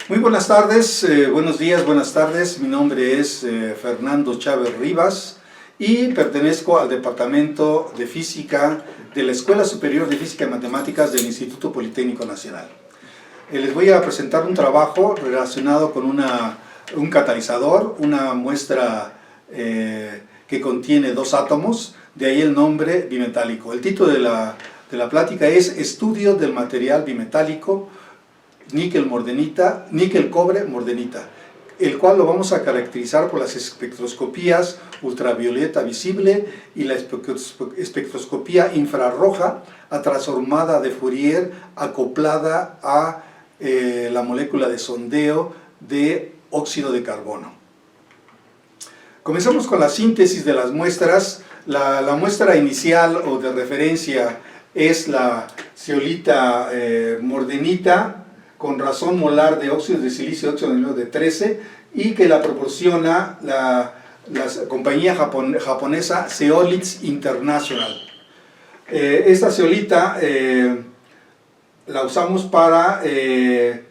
Muy buenas tardes, buenos días, buenas tardes. Mi nombre es Fernando Chávez Rivas y pertenezco al Departamento de Física de la Escuela Superior de Física y Matemáticas del Instituto Politécnico Nacional. Les voy a presentar un trabajo relacionado con un catalizador, una muestra que contiene dos átomos, de ahí el nombre bimetálico. El título de la plática es Estudio del material bimetálico níquel-cobre-mordenita, el cual lo vamos a caracterizar por las espectroscopías ultravioleta visible y la espectroscopía infrarroja a transformada de Fourier acoplada a la molécula de sondeo de óxido de carbono. Comenzamos con la síntesis de las muestras. La muestra inicial o de referencia es la zeolita mordenita con razón molar de óxido de silicio de 13 y que la proporciona la compañía japonesa Zeolite International. Esta zeolita la usamos para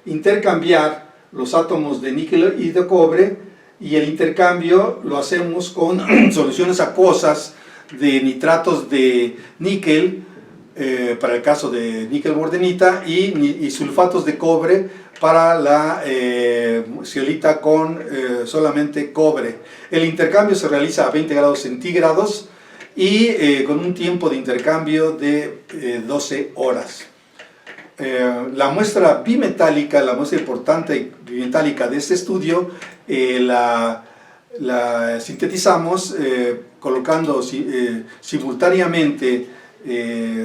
intercambiar los átomos de níquel y de cobre, y el intercambio lo hacemos con soluciones acuosas de nitratos de níquel, para el caso de níquel-mordenita, y sulfatos de cobre para la zeolita con solamente cobre. El intercambio se realiza a 20 grados centígrados y con un tiempo de intercambio de 12 horas. La muestra bimetálica, la muestra importante bimetálica de este estudio, la sintetizamos colocando simultáneamente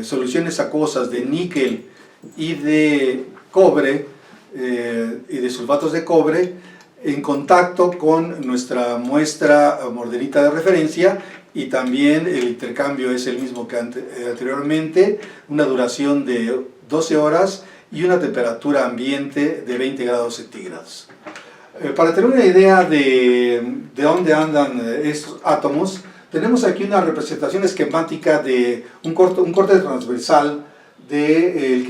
soluciones acuosas de níquel y de cobre y de sulfatos de cobre en contacto con nuestra muestra mordenita de referencia, y también el intercambio es el mismo que anteriormente, una duración de 12 horas y una temperatura ambiente de 20 grados centígrados. Para tener una idea de dónde andan estos átomos, tenemos aquí una representación esquemática de un corte transversal de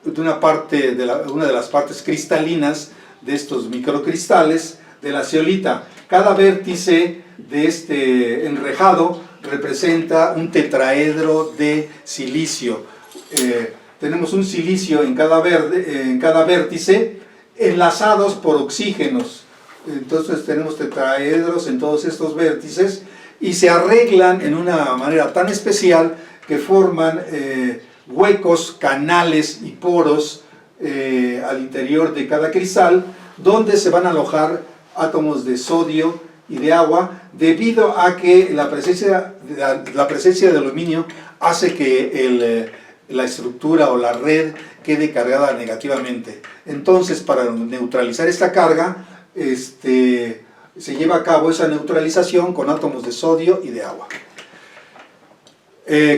una de las partes cristalinas de estos microcristales de la zeolita. Cada vértice de este enrejado representa un tetraedro de silicio. Tenemos un silicio en cada vértice, enlazados por oxígenos. Entonces tenemos tetraedros en todos estos vértices y se arreglan en una manera tan especial que forman huecos, canales y poros al interior de cada cristal, donde se van a alojar átomos de sodio y de agua, debido a que la presencia de aluminio hace que la estructura o la red quede cargada negativamente. Entonces, para neutralizar esta carga, se lleva a cabo esa neutralización con átomos de sodio y de agua.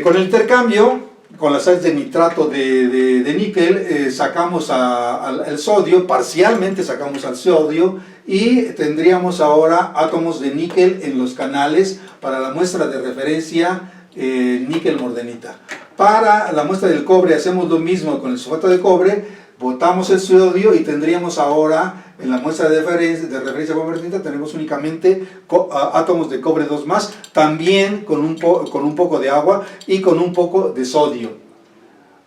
Con el intercambio, con las sales de nitrato de níquel, sacamos al sodio, parcialmente sacamos al sodio, y tendríamos ahora átomos de níquel en los canales para la muestra de referencia níquel-mordenita. Para la muestra del cobre hacemos lo mismo con el sulfato de cobre, botamos el sodio y tendríamos ahora en la muestra de referencia mordenita tenemos únicamente átomos de cobre 2+, también con un poco de agua y con un poco de sodio.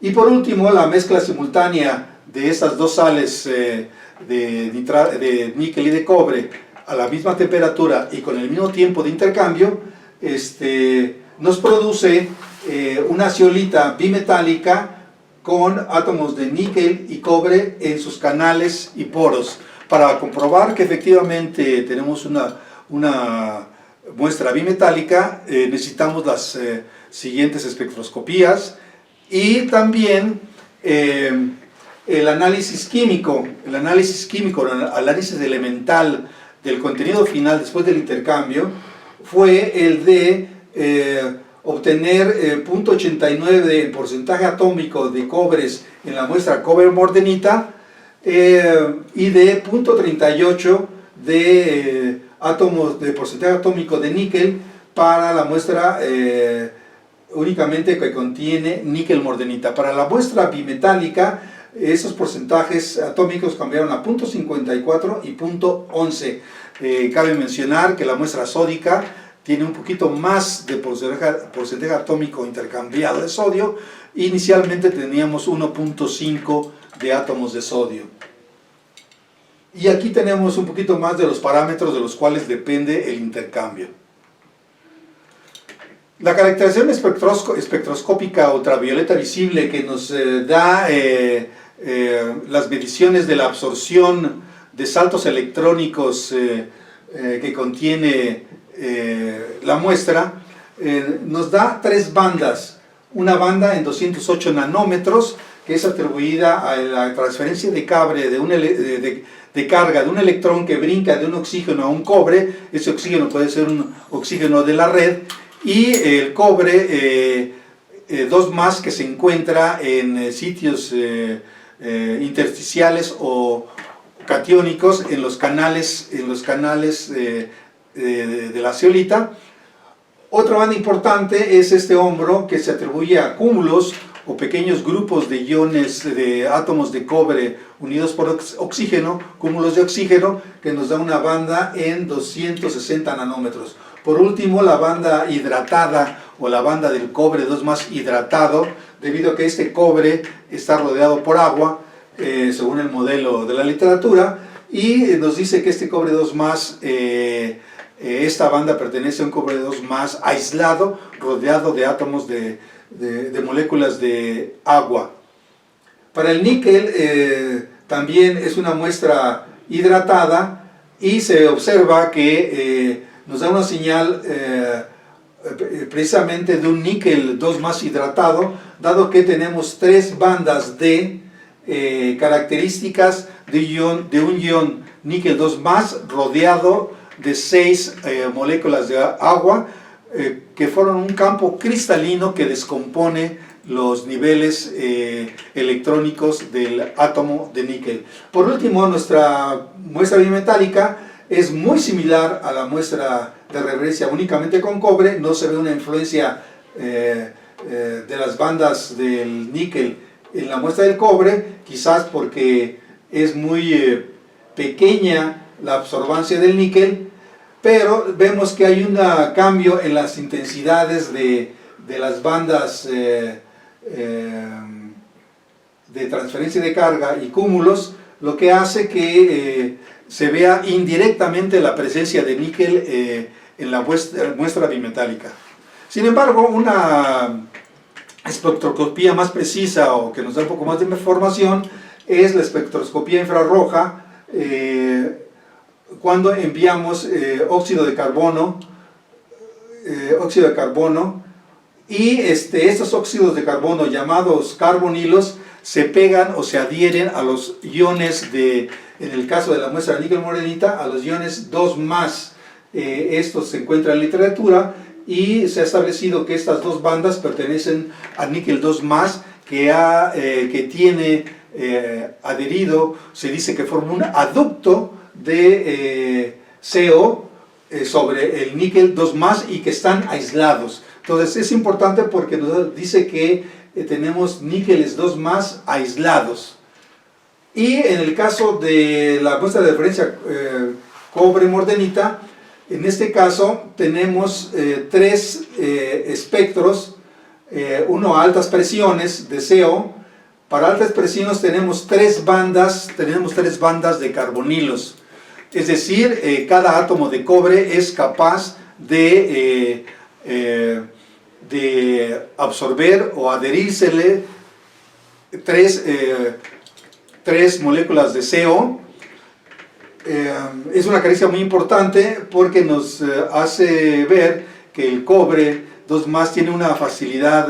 Y por último, la mezcla simultánea de estas dos sales de níquel y de cobre a la misma temperatura y con el mismo tiempo de intercambio nos produce una zeolita bimetálica con átomos de níquel y cobre en sus canales y poros. Para comprobar que efectivamente tenemos una muestra bimetálica, necesitamos las siguientes espectroscopías y también el análisis químico, el análisis elemental del contenido final después del intercambio, fue el de obtener 0.89 de porcentaje atómico de cobres en la muestra cobre-mordenita y de 0.38 de átomos de porcentaje atómico de níquel para la muestra únicamente que contiene níquel-mordenita. Para la muestra bimetálica esos porcentajes atómicos cambiaron a 0.54 y 0.11. Cabe mencionar que la muestra sódica tiene un poquito más de porcentaje atómico intercambiado de sodio. Inicialmente teníamos 1.5 de átomos de sodio. Y aquí tenemos un poquito más de los parámetros de los cuales depende el intercambio. La caracterización espectroscópica ultravioleta visible que nos da las mediciones de la absorción de saltos electrónicos que contiene la muestra, nos da tres bandas. Una banda en 208 nanómetros, que es atribuida a la transferencia de carga de un electrón que brinca de un oxígeno a un cobre. Ese oxígeno puede ser un oxígeno de la red, y el cobre 2+, que se encuentra en sitios intersticiales o catiónicos en los canales de la zeolita. Otra banda importante es este hombro, que se atribuye a cúmulos o pequeños grupos de iones, de átomos de cobre unidos por oxígeno, cúmulos de oxígeno, que nos da una banda en 260 nanómetros. Por último, la banda hidratada o la banda del cobre 2+ hidratado, debido a que este cobre está rodeado por agua, según el modelo de la literatura, y nos dice que este cobre 2+, esta banda pertenece a un cobre 2+ aislado, rodeado de átomos de moléculas de agua. Para el níquel también es una muestra hidratada, y se observa que nos da una señal precisamente de un níquel 2+ hidratado, dado que tenemos tres bandas de características de un ion níquel 2+ rodeado de 6 moléculas de agua que forman un campo cristalino que descompone los niveles electrónicos del átomo de níquel. Por último, nuestra muestra bimetálica es muy similar a la muestra de referencia únicamente con cobre. No se ve una influencia de las bandas del níquel en la muestra del cobre, quizás porque es muy pequeña la absorbancia del níquel, pero vemos que hay un cambio en las intensidades de las bandas de transferencia de carga y cúmulos, lo que hace que se vea indirectamente la presencia de níquel en la muestra bimetálica. Sin embargo, una espectroscopía más precisa, o que nos da un poco más de información, es la espectroscopía infrarroja, cuando enviamos óxido de carbono, y estos óxidos de carbono, llamados carbonilos, se pegan o se adhieren a los iones en el caso de la muestra de níquel morenita, a los iones 2+. Estos se encuentran en la literatura, y se ha establecido que estas dos bandas pertenecen al níquel 2+, que tiene adherido, se dice que forma un aducto de CO sobre el níquel 2+, y que están aislados. Entonces es importante porque nos dice que tenemos níqueles 2+ aislados. Y en el caso de la muestra de referencia cobre-mordenita, en este caso tenemos tres espectros, uno a altas presiones de CO. Para altas presiones tenemos tres bandas de carbonilos. Es decir, cada átomo de cobre es capaz de absorber o adherírsele tres moléculas de CO. Es una característica muy importante porque nos hace ver que el cobre 2+ tiene una facilidad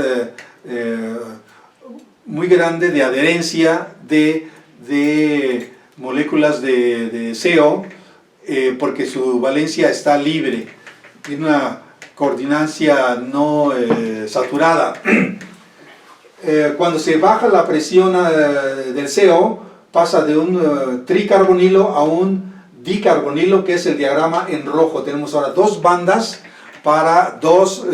muy grande de adherencia de moléculas de CO, porque su valencia está libre, tiene una coordinancia no saturada. Cuando se baja la presión del CO, pasa de un tricarbonilo a un dicarbonilo, que es el diagrama en rojo. Tenemos ahora dos bandas para dos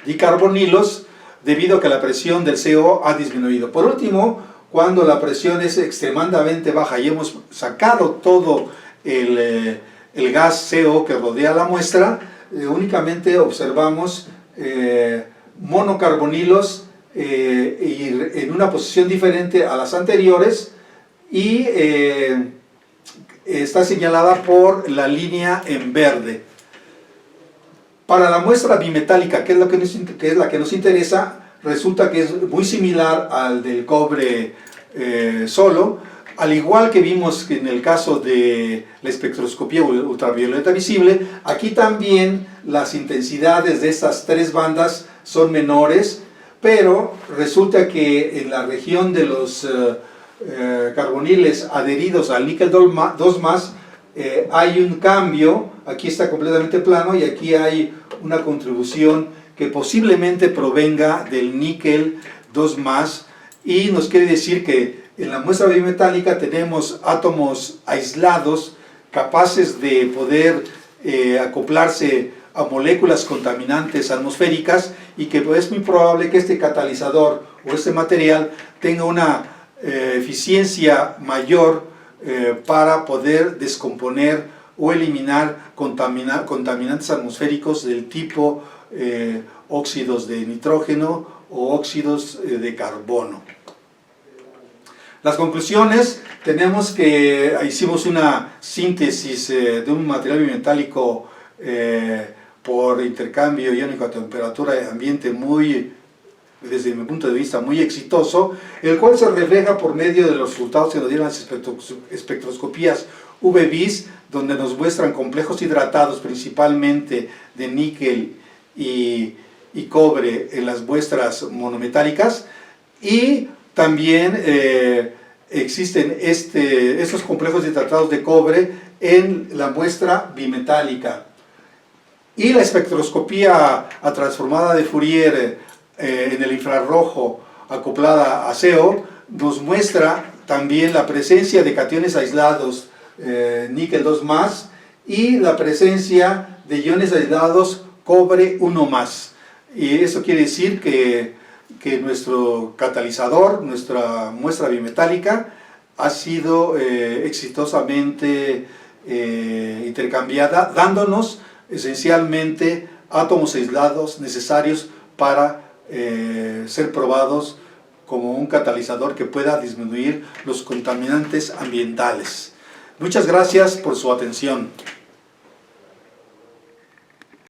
dicarbonilos, debido a que la presión del CO ha disminuido. Por último, cuando la presión es extremadamente baja y hemos sacado todo el gas CO que rodea la muestra, únicamente observamos monocarbonilos en una posición diferente a las anteriores, y está señalada por la línea en verde. Para la muestra bimetálica, que es la que nos interesa, resulta que es muy similar al del cobre solo, al igual que vimos que en el caso de la espectroscopía ultravioleta visible. Aquí también las intensidades de estas tres bandas son menores, pero resulta que en la región de los carboniles adheridos al níquel 2+, hay un cambio. Aquí está completamente plano y aquí hay una contribución que posiblemente provenga del níquel 2+, y nos quiere decir que en la muestra bimetálica tenemos átomos aislados capaces de poder acoplarse a moléculas contaminantes atmosféricas, y que es muy probable que este catalizador o este material tenga una eficiencia mayor para poder descomponer o eliminar contaminantes atmosféricos del tipo óxidos de nitrógeno o óxidos de carbono. Las conclusiones: tenemos que hicimos una síntesis de un material bimetálico por intercambio iónico a temperatura de ambiente desde mi punto de vista, muy exitoso, el cual se refleja por medio de los resultados que nos dieron las espectroscopías UV-Vis, donde nos muestran complejos hidratados principalmente de níquel y cobre en las muestras monometálicas, y también existen estos complejos hidratados de cobre en la muestra bimetálica. Y la espectroscopía transformada de Fourier en el infrarrojo acoplada a CO nos muestra también la presencia de cationes aislados níquel 2+, y la presencia de iones aislados cobre 1+. Y eso quiere decir que nuestro catalizador, nuestra muestra bimetálica, ha sido exitosamente intercambiada, dándonos esencialmente átomos aislados necesarios para ser probados como un catalizador que pueda disminuir los contaminantes ambientales. Muchas gracias por su atención.